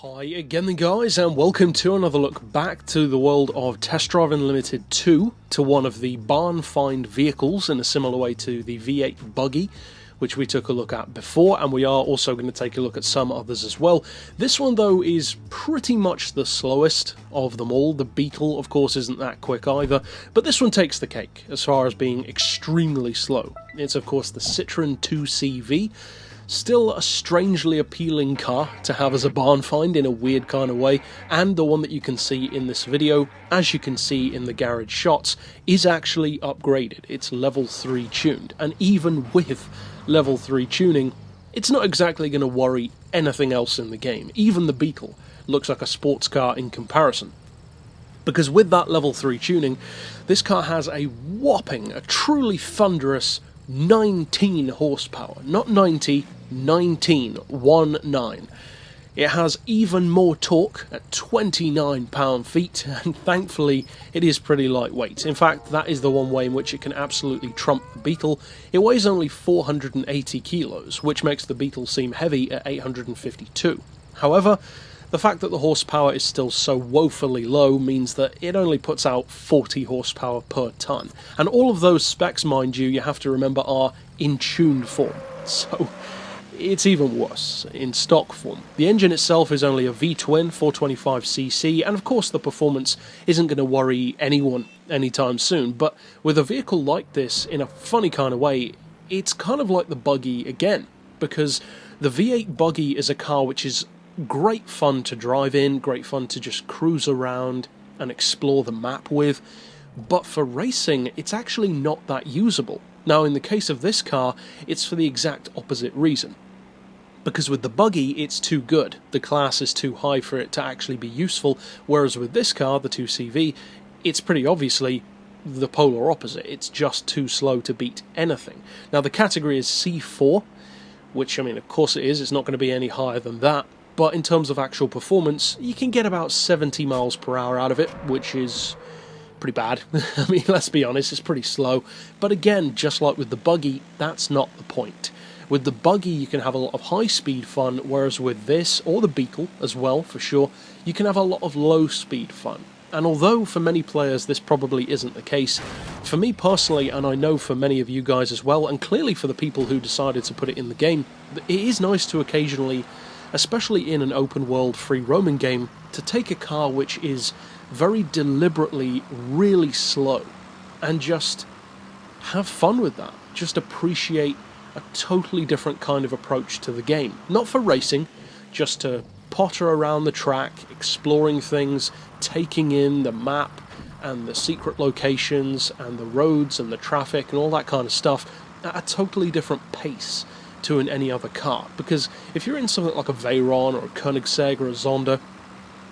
Hi again then guys, and welcome to another look back to the world of Test Drive Unlimited 2, to one of the barn find vehicles in a similar way to the V8 buggy, which we took a look at before, and we are also going to take a look at some others as well. This one though is pretty much the slowest of them all. The Beetle of course isn't that quick either, but this one takes the cake as far as being extremely slow. It's of course the Citroen 2CV. Still a strangely appealing car to have as a barn find in a weird kind of way, and the one that you can see in this video, as you can see in the garage shots, is actually upgraded. It's level 3 tuned, and even with level 3 tuning, it's not exactly going to worry anything else in the game. Even the Beetle looks like a sports car in comparison. Because with that level 3 tuning, this car has a whopping, a truly thunderous 19 horsepower, not 90, 19, 1-9. It has even more torque at 29 pound-feet, and thankfully it is pretty lightweight. In fact, that is the one way in which it can absolutely trump the Beetle. It weighs only 480 kilos, which makes the Beetle seem heavy at 852. However, the fact that the horsepower is still so woefully low means that it only puts out 40 horsepower per tonne. And all of those specs, mind you have to remember, are in tuned form. So it's even worse in stock form. The engine itself is only a V-twin 425cc, and of course the performance isn't going to worry anyone anytime soon. But with a vehicle like this, in a funny kind of way, it's kind of like the buggy again. Because the V8 buggy is a car which is great fun to drive in, great fun to just cruise around and explore the map with, but for racing it's actually not that usable. Now in the case of this car, it's for the exact opposite reason. Because with the buggy it's too good, the class is too high for it to actually be useful, whereas with this car, the 2CV, it's pretty obviously the polar opposite. It's just too slow to beat anything. Now the category is C4, which, I mean, of course it is, it's not going to be any higher than that. But in terms of actual performance, you can get about 70 miles per hour out of it, which is pretty bad. I mean, let's be honest, it's pretty slow. But again, just like with the buggy, that's not the point. With the buggy, you can have a lot of high-speed fun, whereas with this, or the Beetle as well, for sure, you can have a lot of low-speed fun. And although for many players this probably isn't the case, for me personally, and I know for many of you guys as well, and clearly for the people who decided to put it in the game, it is nice to occasionally, especially in an open world free roaming game, to take a car which is very deliberately really slow and just have fun with that. Just appreciate a totally different kind of approach to the game. Not for racing, just to potter around the track, exploring things, taking in the map and the secret locations and the roads and the traffic and all that kind of stuff at a totally different pace to in any other car. Because if you're in something like a Veyron or a Koenigsegg or a Zonda,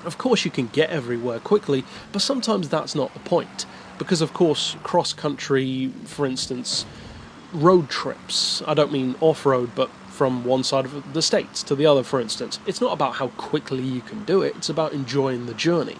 of course you can get everywhere quickly, but sometimes that's not the point. Because of course cross-country, for instance, road trips, I don't mean off-road, but from one side of the States to the other, for instance, it's not about how quickly you can do it, it's about enjoying the journey.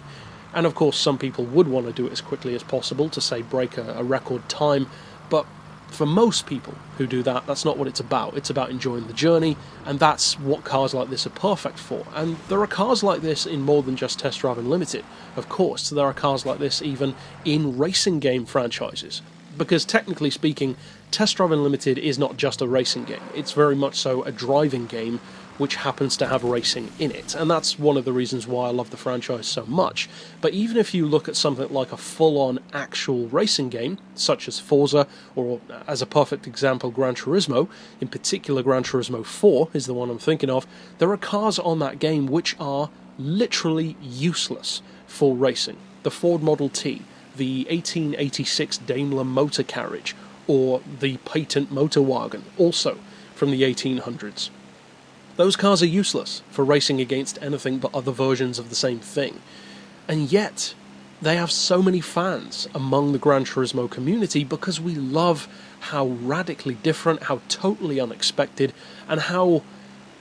And of course some people would want to do it as quickly as possible to, say, break a record time, but for most people who do that, that's not what it's about. It's about enjoying the journey, and that's what cars like this are perfect for. And there are cars like this in more than just Test Drive Unlimited, of course. There are cars like this even in racing game franchises. Because technically speaking, Test Drive Unlimited is not just a racing game. It's very much so a driving game which happens to have racing in it, and that's one of the reasons why I love the franchise so much. But even if you look at something like a full-on actual racing game, such as Forza, or as a perfect example, Gran Turismo, in particular Gran Turismo 4 is the one I'm thinking of, there are cars on that game which are literally useless for racing. The Ford Model T, the 1886 Daimler motor carriage, or the patent motor wagon, also from the 1800s. Those cars are useless for racing against anything but other versions of the same thing. And yet, they have so many fans among the Gran Turismo community because we love how radically different, how totally unexpected, and how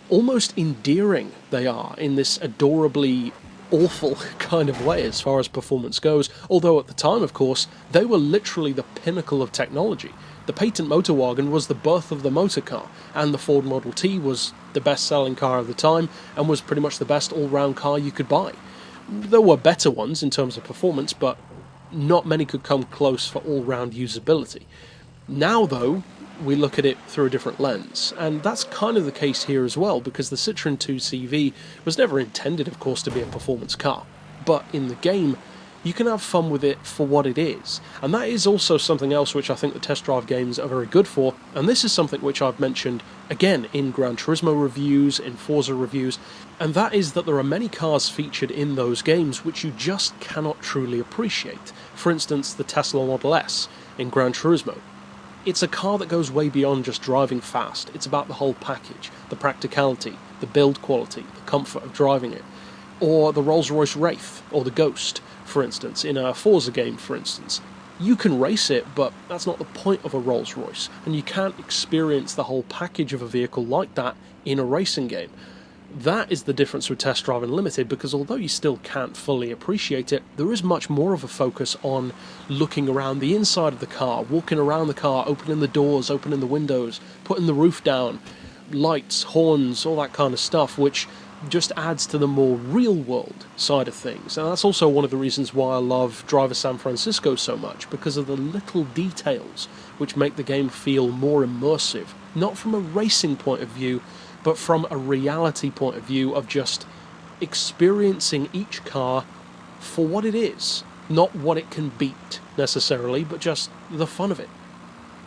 almost endearing they are in this adorably awful kind of way as far as performance goes. Although at the time, of course, they were literally the pinnacle of technology. The patent motor wagon was the birth of the motor car, and the Ford Model T was the best-selling car of the time and was pretty much the best all-round car you could buy. There were better ones in terms of performance, but not many could come close for all-round usability. Now, though, we look at it through a different lens, and that's kind of the case here as well, because the Citroen 2CV was never intended, of course, to be a performance car, but in the game, you can have fun with it for what it is. And that is also something else which I think the test drive games are very good for, and this is something which I've mentioned again in Gran Turismo reviews, in Forza reviews, and that is that there are many cars featured in those games which you just cannot truly appreciate. For instance, the Tesla Model S in Gran Turismo. It's a car that goes way beyond just driving fast. It's about the whole package, the practicality, the build quality, the comfort of driving it. Or the Rolls-Royce Wraith, or the Ghost, for instance, in a Forza game, for instance. You can race it, but that's not the point of a Rolls-Royce, and you can't experience the whole package of a vehicle like that in a racing game. That is the difference with Test Drive Unlimited, because although you still can't fully appreciate it, there is much more of a focus on looking around the inside of the car, walking around the car, opening the doors, opening the windows, putting the roof down, lights, horns, all that kind of stuff, which just adds to the more real-world side of things. And that's also one of the reasons why I love Driver San Francisco so much, because of the little details which make the game feel more immersive, not from a racing point of view, but from a reality point of view of just experiencing each car for what it is, not what it can beat necessarily, but just the fun of it.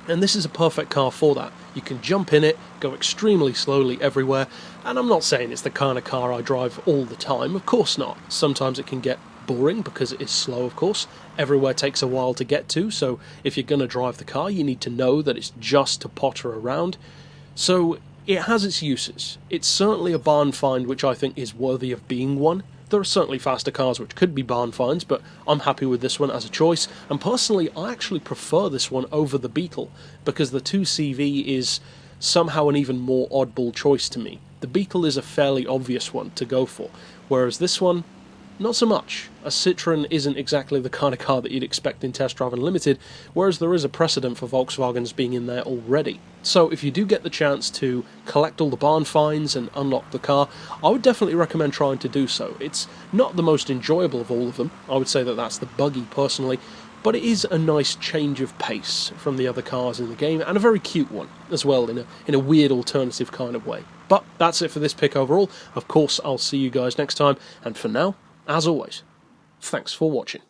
And this is a perfect car for that. You can jump in it, go extremely slowly everywhere, and I'm not saying it's the kind of car I drive all the time, of course not. Sometimes it can get boring because it is slow, of course. Everywhere takes a while to get to, so if you're going to drive the car, you need to know that it's just to potter around. So it has its uses. It's certainly a barn find which I think is worthy of being one. There are certainly faster cars which could be barn finds, but I'm happy with this one as a choice, and personally I actually prefer this one over the Beetle, because the 2CV is somehow an even more oddball choice to me. The Beetle is a fairly obvious one to go for, whereas this one, not so much. A Citroen isn't exactly the kind of car that you'd expect in Test Drive Unlimited, whereas there is a precedent for Volkswagens being in there already. So if you do get the chance to collect all the barn finds and unlock the car, I would definitely recommend trying to do so. It's not the most enjoyable of all of them, I would say that that's the buggy personally, but it is a nice change of pace from the other cars in the game, and a very cute one as well, in a weird alternative kind of way. But that's it for this pick overall. Of course, I'll see you guys next time, and for now, as always, thanks for watching.